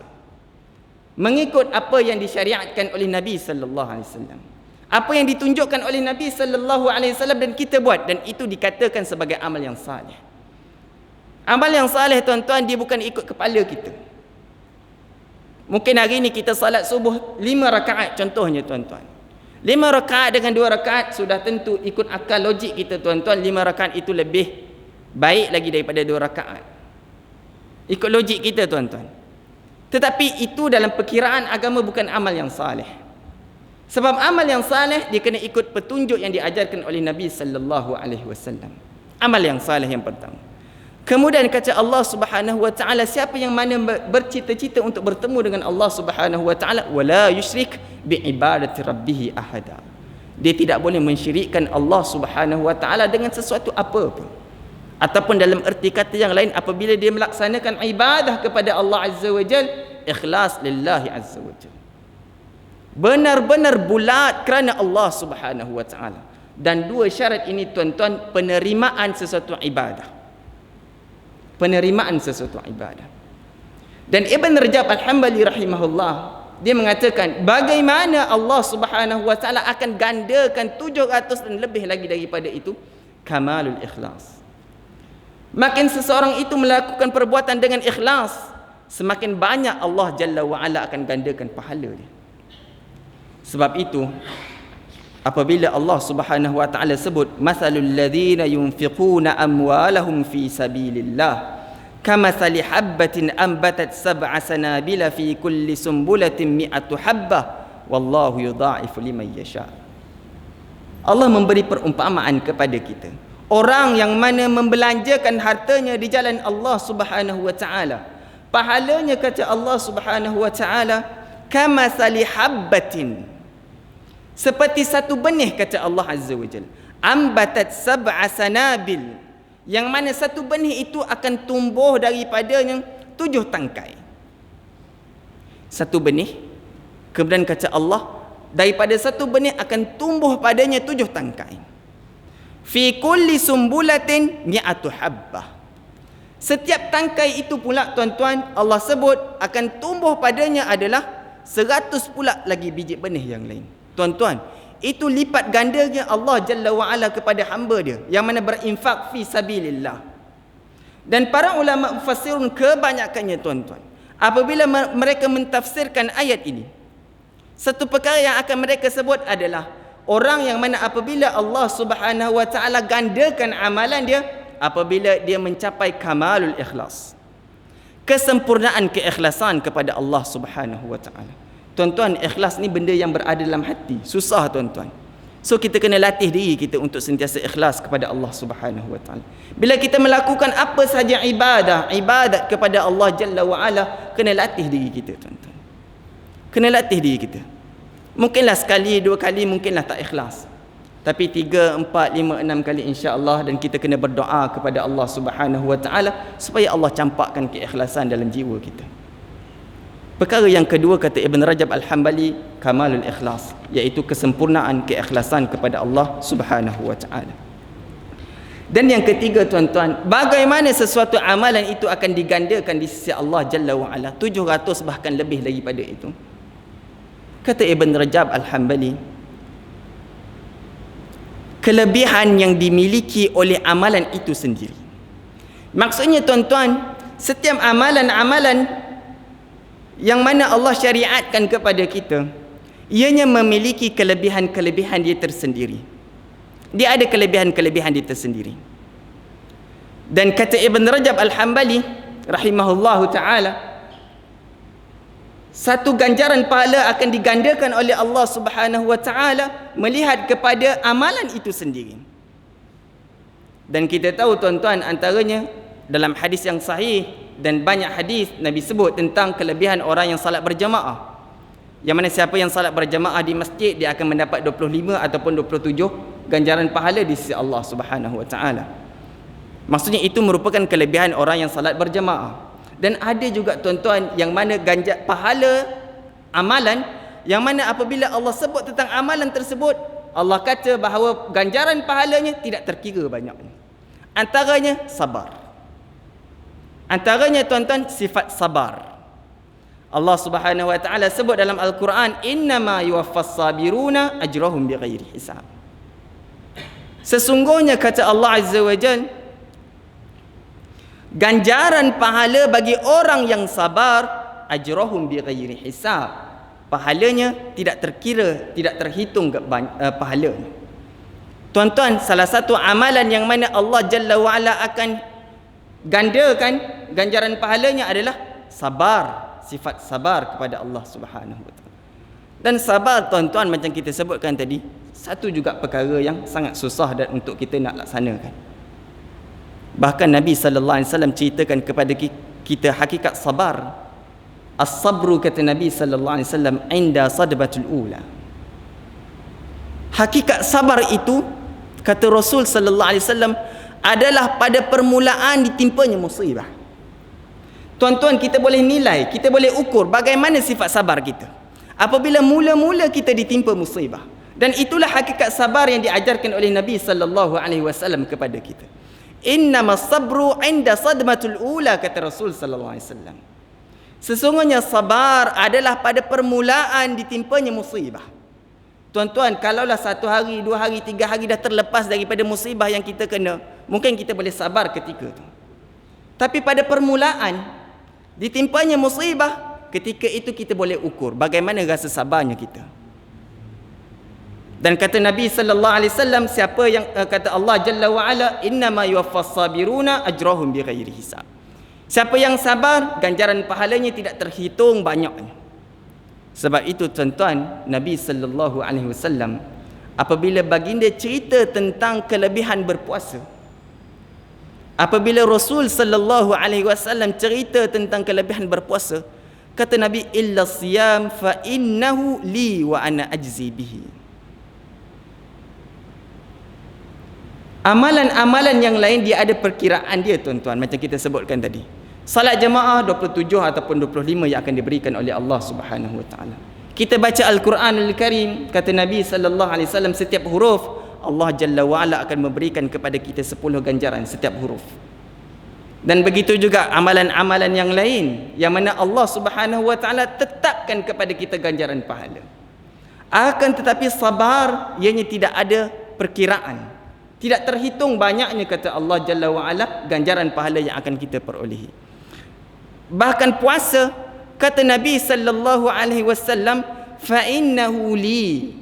mengikut apa yang disyariatkan oleh Nabi sallallahu alaihi wasallam, apa yang ditunjukkan oleh Nabi sallallahu alaihi wasallam dan kita buat, dan itu dikatakan sebagai amal yang salih. Amal yang salih tuan-tuan, dia bukan ikut kepala kita. Mungkin hari ini kita salat subuh 5 rakaat contohnya tuan-tuan. 5 rakaat dengan 2 rakaat sudah tentu ikut akal logik kita tuan-tuan, 5 rakaat itu lebih baik lagi daripada 2 rakaat. Ikut logik kita tuan-tuan. Tetapi itu dalam perkiraan agama bukan amal yang salih. Sebab amal yang salih dia kena ikut petunjuk yang diajarkan oleh Nabi sallallahu alaihi wasallam. Amal yang salih yang pertama. Kemudian kata Allah Subhanahu wa taala, siapa yang mana bercita-cita untuk bertemu dengan Allah Subhanahu wa taala, wala yusyrik bi ibadati rabbih ahada. Dia tidak boleh mensyirikkan Allah Subhanahu wa taala dengan sesuatu apa pun. Ataupun dalam erti kata yang lain, apabila dia melaksanakan ibadah kepada Allah Azza wa Jal, ikhlas lillahi Azza wa Jal, benar-benar bulat kerana Allah Subhanahu wa taala. Dan 2 syarat ini tuan-tuan, penerimaan sesuatu ibadah. Penerimaan sesuatu ibadah. Dan Ibn Rajab Al-Hambali rahimahullah, dia mengatakan bagaimana Allah Subhanahu wa taala akan gandakan 700 dan lebih lagi daripada itu? Kamalul ikhlas. Makin seseorang itu melakukan perbuatan dengan ikhlas, semakin banyak Allah Jalla wa Ala akan gandakan pahala dia. Sebab itu apabila Allah Subhanahu wa taala sebut masalul ladzina yunfiquna amwalahum fi sabilillah kamathali habbatin anbatat sab'a sanabila fi kulli sumbulatin mi'atu habbah wallahu yudha'ifu liman yasha. Allah memberi perumpamaan kepada kita, orang yang mana membelanjakan hartanya di jalan Allah Subhanahu wa taala, pahalanya kata Allah Subhanahu wa taala kamathali habbatin, seperti satu benih kata Allah Azza wa Jalla, ambatat sab'a sanabil, yang mana satu benih itu akan tumbuh daripadanya 7 tangkai. Satu benih, kemudian kata Allah, daripada satu benih akan tumbuh padanya 7 tangkai. Fi kulli sumbulatin mi'atu habbah. Setiap tangkai itu pula tuan-tuan, Allah sebut akan tumbuh padanya adalah 100 pula lagi biji benih yang lain. Tuan-tuan, itu lipat gandanya Allah Jalla wa'ala kepada hamba dia yang mana berinfak fi sabilillah. Dan para ulama mufassirun kebanyakannya tuan-tuan, apabila mereka mentafsirkan ayat ini, satu perkara yang akan mereka sebut adalah orang yang mana apabila Allah Subhanahu wa taala gandakan amalan dia apabila dia mencapai kamalul ikhlas, kesempurnaan keikhlasan kepada Allah Subhanahu wa taala. Tuan-tuan, ikhlas ni benda yang berada dalam hati, susah tuan-tuan. So kita kena latih diri kita untuk sentiasa ikhlas kepada Allah Subhanahu wa taala. Bila kita melakukan apa sahaja ibadat kepada Allah Jalla wa Ala, kena latih diri kita tuan-tuan. Kena latih diri kita. Mungkinlah sekali, dua kali mungkinlah tak ikhlas. Tapi 3, 4, 5, 6 kali insya-Allah, dan kita kena berdoa kepada Allah Subhanahu wa taala supaya Allah campakkan keikhlasan dalam jiwa kita. Perkara yang kedua kata Ibn Rajab Al-Hambali, kamalul ikhlas, iaitu kesempurnaan keikhlasan kepada Allah Subhanahu wa taala. Dan yang ketiga tuan-tuan, bagaimana sesuatu amalan itu akan digandakan di sisi Allah Jalla wa Ala, 700 bahkan lebih daripada itu. Kata Ibn Rajab Al-Hambali, kelebihan yang dimiliki oleh amalan itu sendiri. Maksudnya tuan-tuan, setiap amalan-amalan yang mana Allah syariatkan kepada kita, ianya memiliki kelebihan-kelebihan dia tersendiri. Dia ada kelebihan-kelebihan dia tersendiri. Dan kata Ibn Rajab Al-Hambali rahimahullahu ta'ala, satu ganjaran pahala akan digandakan oleh Allah Subhanahu wa taala melihat kepada amalan itu sendiri. Dan kita tahu tuan-tuan, antaranya dalam hadis yang sahih dan banyak hadis Nabi sebut tentang kelebihan orang yang salat berjamaah. Yang mana siapa yang salat berjamaah di masjid, dia akan mendapat 25 ataupun 27 ganjaran pahala di sisi Allah Subhanahu wa taala. Maksudnya itu merupakan kelebihan orang yang salat berjamaah. Dan ada juga tuan-tuan yang mana ganjar pahala amalan yang mana apabila Allah sebut tentang amalan tersebut, Allah kata bahawa ganjaran pahalanya tidak terkira banyaknya. Antaranya sabar. Antaranya tuan-tuan sifat sabar. Allah Subhanahu wa taala sebut dalam Al-Quran, innama yuwaffas sabiruna ajrahum bighairi hisab. Sesungguhnya kata Allah Azza wa Jalla, ganjaran pahala bagi orang yang sabar ajrahum bighairi hisab, pahalanya tidak terkira, tidak terhitung pahalanya. Tuan-tuan, salah satu amalan yang mana Allah Jalla wa Ala akan gandakan ganjaran pahalanya adalah sabar, sifat sabar kepada Allah Subhanahu wa taala. Dan sabar tuan-tuan, macam kita sebutkan tadi, satu juga perkara yang sangat susah dan untuk kita nak laksanakan. Bahkan Nabi sallallahu alaihi wasallam ceritakan kepada kita hakikat sabar. As-sabru kata Nabi sallallahu alaihi wasallam inda sadbatul ula. Hakikat sabar itu kata Rasul sallallahu alaihi wasallam adalah pada permulaan ditimpanya musibah. Tuan-tuan, kita boleh nilai, kita boleh ukur bagaimana sifat sabar kita apabila mula-mula kita ditimpa musibah. Dan itulah hakikat sabar yang diajarkan oleh Nabi sallallahu alaihi wasallam kepada kita. Innamas sabru inda sadmatul ula, kata Rasul sallallahu alaihi wasallam. Sesungguhnya sabar adalah pada permulaan ditimpanya musibah. Tuan-tuan, kalaulah 1 hari, 2 hari, 3 hari dah terlepas daripada musibah yang kita kena, mungkin kita boleh sabar ketika itu. Tapi pada permulaan ditimpanya musibah, ketika itu kita boleh ukur bagaimana rasa sabarnya kita. Dan kata Nabi sallallahu alaihi wasallam, siapa yang kata Allah Jalla wa Ala, innama yuwaffas sabiruna ajrahum bighairi hisab. Siapa yang sabar, ganjaran pahalanya tidak terhitung banyaknya. Sebab itu tuan-tuan, Nabi sallallahu alaihi wasallam apabila baginda cerita tentang kelebihan berpuasa, apabila Rasul sallallahu alaihi wasallam cerita tentang kelebihan berpuasa, kata Nabi, illa siyam fa innahu li wa ana ajzi bihi. Amalan-amalan yang lain dia ada perkiraan dia tuan-tuan, macam kita sebutkan tadi. Salat jemaah 27 ataupun 25 yang akan diberikan oleh Allah Subhanahu wa taala. Kita baca Al-Quran Al-Karim, kata Nabi sallallahu alaihi wasallam, setiap huruf Allah Jalla wa Ala akan memberikan kepada kita 10 ganjaran setiap huruf. Dan begitu juga amalan-amalan yang lain yang mana Allah Subhanahu wa taala tetapkan kepada kita ganjaran pahala. Akan tetapi sabar ianya tidak ada perkiraan. Tidak terhitung banyaknya, kata Allah Jalla wa Ala, ganjaran pahala yang akan kita perolehi. Bahkan puasa, kata Nabi sallallahu alaihi wasallam, fa innahu li.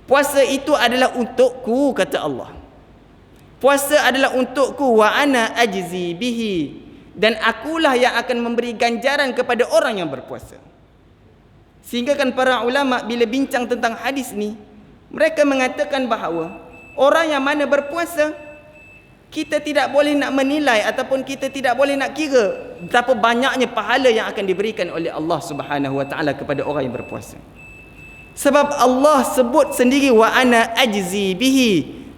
Puasa itu adalah untukku, kata Allah. Puasa adalah untukku, wa ana ajzi bihi, dan akulah yang akan memberi ganjaran kepada orang yang berpuasa. Sehingga kan para ulama bila bincang tentang hadis ni, mereka mengatakan bahawa orang yang mana berpuasa, kita tidak boleh nak menilai ataupun kita tidak boleh nak kira betapa banyaknya pahala yang akan diberikan oleh Allah Subhanahu wa taala kepada orang yang berpuasa. Sebab Allah sebut sendiri wa ana ajzi bihi,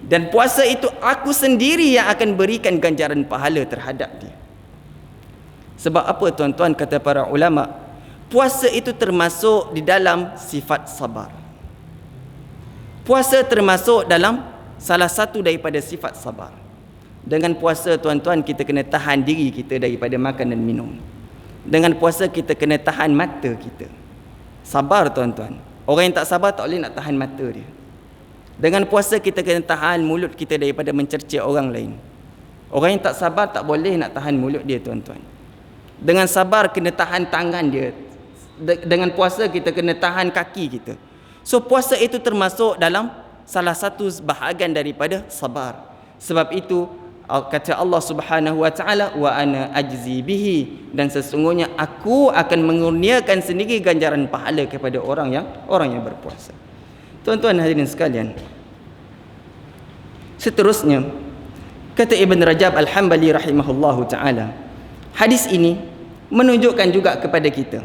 dan puasa itu aku sendiri yang akan berikan ganjaran pahala terhadap dia. Sebab apa tuan-tuan, kata para ulama, puasa itu termasuk di dalam sifat sabar. Puasa termasuk dalam salah satu daripada sifat sabar. Dengan puasa tuan-tuan, kita kena tahan diri kita daripada makan dan minum. Dengan puasa kita kena tahan mata kita. Sabar tuan-tuan. Orang yang tak sabar tak boleh nak tahan mata dia. Dengan puasa kita kena tahan mulut kita daripada mencerca orang lain. Orang yang tak sabar tak boleh nak tahan mulut dia tuan-tuan. Dengan sabar kena tahan tangan dia. Dengan puasa kita kena tahan kaki kita. So puasa itu termasuk dalam salah satu bahagian daripada sabar. Sebab itu kata Allah Subhanahu wa taala, wa ana ajzi bihi, dan sesungguhnya aku akan mengurniakan sendiri ganjaran pahala kepada orang yang berpuasa. Tuan-tuan hadirin sekalian, seterusnya kata Ibn Rajab Al-Hambali rahimahullahu taala, hadis ini menunjukkan juga kepada kita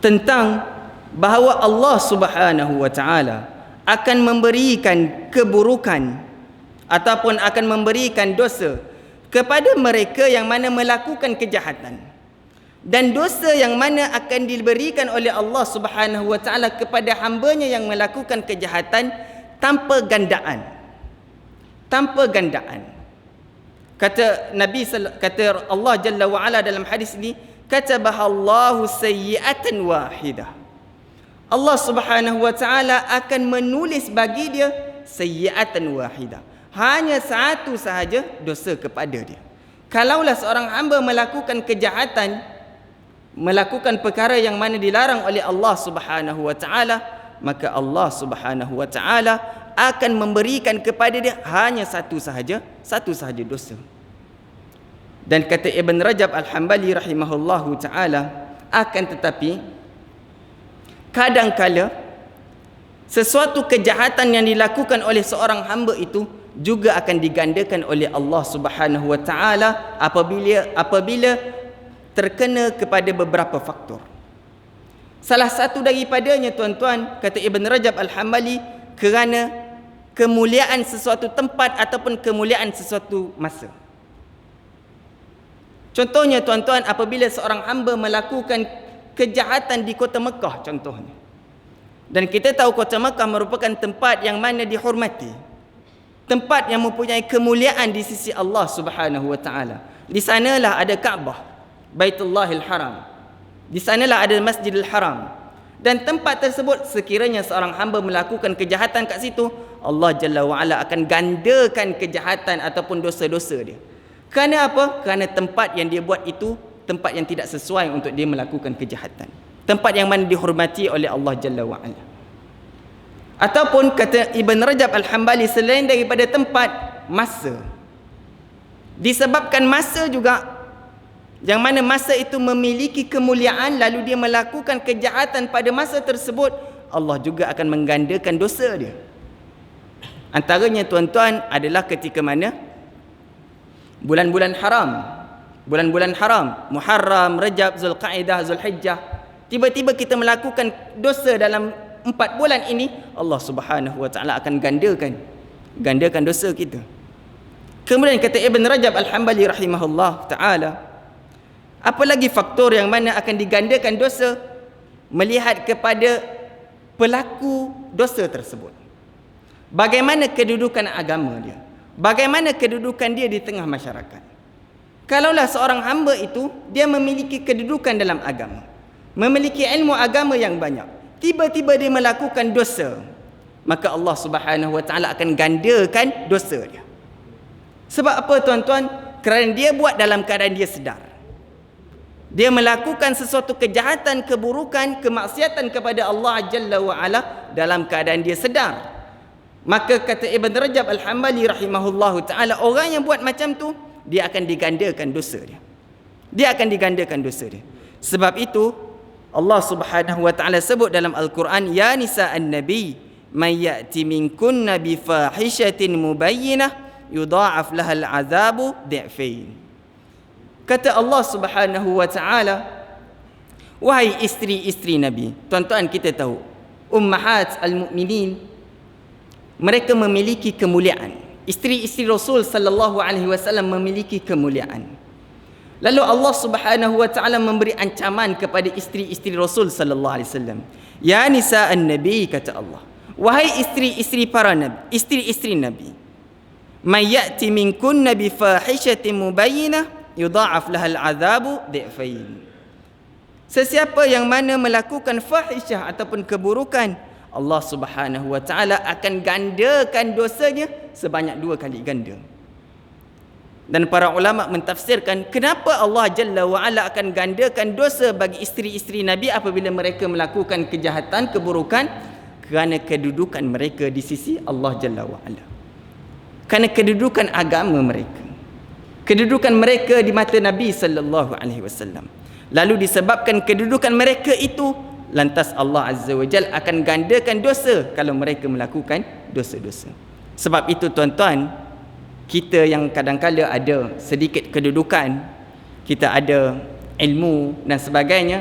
tentang bahawa Allah Subhanahu wa taala akan memberikan keburukan ataupun akan memberikan dosa kepada mereka yang mana melakukan kejahatan, dan dosa yang mana akan diberikan oleh Allah Subhanahu wa taala kepada hamba-Nya yang melakukan kejahatan tanpa gandaan. Tanpa gandaan. Kata Allah Jalla wa Ala dalam hadis ini, katabahallahu sayyi'atan wahidah. Allah Subhanahu wa taala akan menulis bagi dia sayyi'atan wahidah, hanya satu sahaja dosa kepada dia. Kalaulah seorang hamba melakukan kejahatan, melakukan perkara yang mana dilarang oleh Allah Subhanahu wa taala, maka Allah Subhanahu wa taala akan memberikan kepada dia hanya satu sahaja dosa. Dan kata Ibn Rajab Al-Hambali rahimahullahu taala, akan tetapi kadang-kala sesuatu kejahatan yang dilakukan oleh seorang hamba itu juga akan digandakan oleh Allah Subhanahu wa taala apabila terkena kepada beberapa faktor. Salah satu daripadanya tuan-tuan, kata Ibn Rajab Al-Hambali, kerana kemuliaan sesuatu tempat ataupun kemuliaan sesuatu masa. Contohnya tuan-tuan, apabila seorang hamba melakukan kejahatan di kota Mekah contohnya. Dan kita tahu kota Mekah merupakan tempat yang mana dihormati, tempat yang mempunyai kemuliaan di sisi Allah Subhanahu wa taala. Di sanalah ada Kaabah, Baitullahil Haram. Di sanalah ada Masjidil Haram. Dan tempat tersebut, sekiranya seorang hamba melakukan kejahatan kat situ, Allah Jalla wa Ala akan gandakan kejahatan ataupun dosa-dosa dia. Kerana apa? Kerana tempat yang dia buat itu tempat yang tidak sesuai untuk dia melakukan kejahatan. Tempat yang mana dihormati oleh Allah Jalla wa Ala. Ataupun kata Ibn Rajab Al-Hambali, selain daripada tempat, masa. Disebabkan masa juga, yang mana masa itu memiliki kemuliaan, lalu dia melakukan kejahatan pada masa tersebut, Allah juga akan menggandakan dosa dia. Antaranya tuan-tuan adalah ketika mana bulan-bulan haram. Bulan-bulan haram, Muharram, Rajab, Zulqa'dah, Zulhijjah. Tiba-tiba kita melakukan dosa dalam 4 bulan ini, Allah Subhanahu wa taala akan gandakan dosa kita. Kemudian kata Ibn Rajab Al-Hambali rahimahullah taala, apa lagi faktor yang mana akan digandakan dosa? Melihat kepada pelaku dosa tersebut. Bagaimana kedudukan agama dia? Bagaimana kedudukan dia di tengah masyarakat? Kalaulah seorang hamba itu dia memiliki kedudukan dalam agama, memiliki ilmu agama yang banyak, tiba-tiba dia melakukan dosa, maka Allah Subhanahu wa taala akan gandakan dosa dia. Sebab apa tuan-tuan? Kerana dia buat dalam keadaan dia sedar. dia melakukan sesuatu kejahatan, keburukan, kemaksiatan kepada Allah Jalla wa Ala dalam keadaan dia sedar, maka kata Ibn Rajab Al-Hambali rahimahullahu ta'ala, orang yang buat macam tu, dia akan digandakan dosa dia. Dia akan digandakan dosa dia. Sebab itu Allah Subhanahu wa ta'ala sebut dalam Al-Quran, ya nisa'an nabi man ya'ti minkunna bi fahishatin mubayyinah yudha'af lahal azabu di'fain. Kata Allah Subhanahu wa ta'ala, wahai isteri-isteri Nabi. Tuan-tuan, kita tahu ummahat al-mu'minin, mereka memiliki kemuliaan. Isteri-isteri Rasul sallallahu alaihi wasallam memiliki kemuliaan. Lalu Allah Subhanahu wa ta'ala memberi ancaman kepada isteri-isteri Rasul sallallahu alaihi wasallam. Ya nisa'an nabi, kata Allah, wahai isteri-isteri para nabi, isteri-isteri Nabi, may ya'ti minkunna bi fahishatin mubayyinah yudha'af lahal azabu di'fain. Sesiapa yang mana melakukan fahisyah ataupun keburukan, Allah Subhanahu wa ta'ala akan gandakan dosanya sebanyak 2 kali ganda. Dan para ulama mentafsirkan kenapa Allah Jalla wa Ala akan gandakan dosa bagi isteri-isteri Nabi apabila mereka melakukan kejahatan, keburukan, kerana kedudukan mereka di sisi Allah Jalla wa Ala, kerana kedudukan agama mereka, kedudukan mereka di mata Nabi sallallahu alaihi wasallam. Lalu disebabkan kedudukan mereka itu, lantas Allah Azza wa Jalla akan gandakan dosa kalau mereka melakukan dosa-dosa. Sebab itu tuan-tuan, kita yang kadang-kala ada sedikit kedudukan, kita ada ilmu dan sebagainya,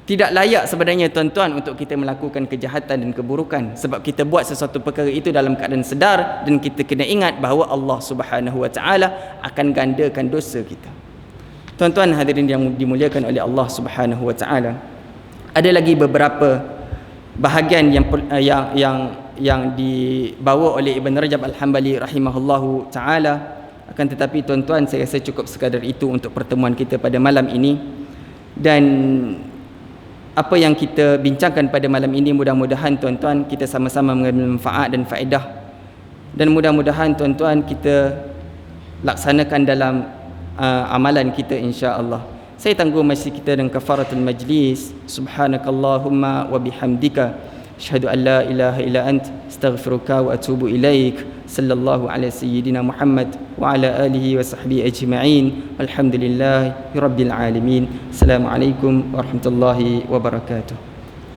tidak layak sebenarnya tuan-tuan untuk kita melakukan kejahatan dan keburukan, sebab kita buat sesuatu perkara itu dalam keadaan sedar, dan kita kena ingat bahawa Allah Subhanahu wa ta'ala akan gandakan dosa kita. Tuan-tuan hadirin yang dimuliakan oleh Allah Subhanahu wa ta'ala, ada lagi beberapa bahagian yang dibawa oleh Ibn Rajab Al-Hambali rahimahullahu ta'ala. Akan tetapi tuan-tuan, saya rasa cukup sekadar itu untuk pertemuan kita pada malam ini. Dan apa yang kita bincangkan pada malam ini, mudah-mudahan tuan-tuan kita sama-sama mengambil manfaat dan faedah, dan mudah-mudahan tuan-tuan kita laksanakan dalam amalan kita insya-Allah. Saya tangguh majlis kita dengan kafaratul majlis. Subhanakallahumma wa bihamdika asyhadu an la ilaha illa ant astaghfiruka wa atubu ilaik. Sallallahu ala sayyidina Muhammad wa ala alihi wa sahbihi ajma'in. Alhamdulillahi rabbil alamin. Assalamualaikum warahmatullahi wabarakatuh.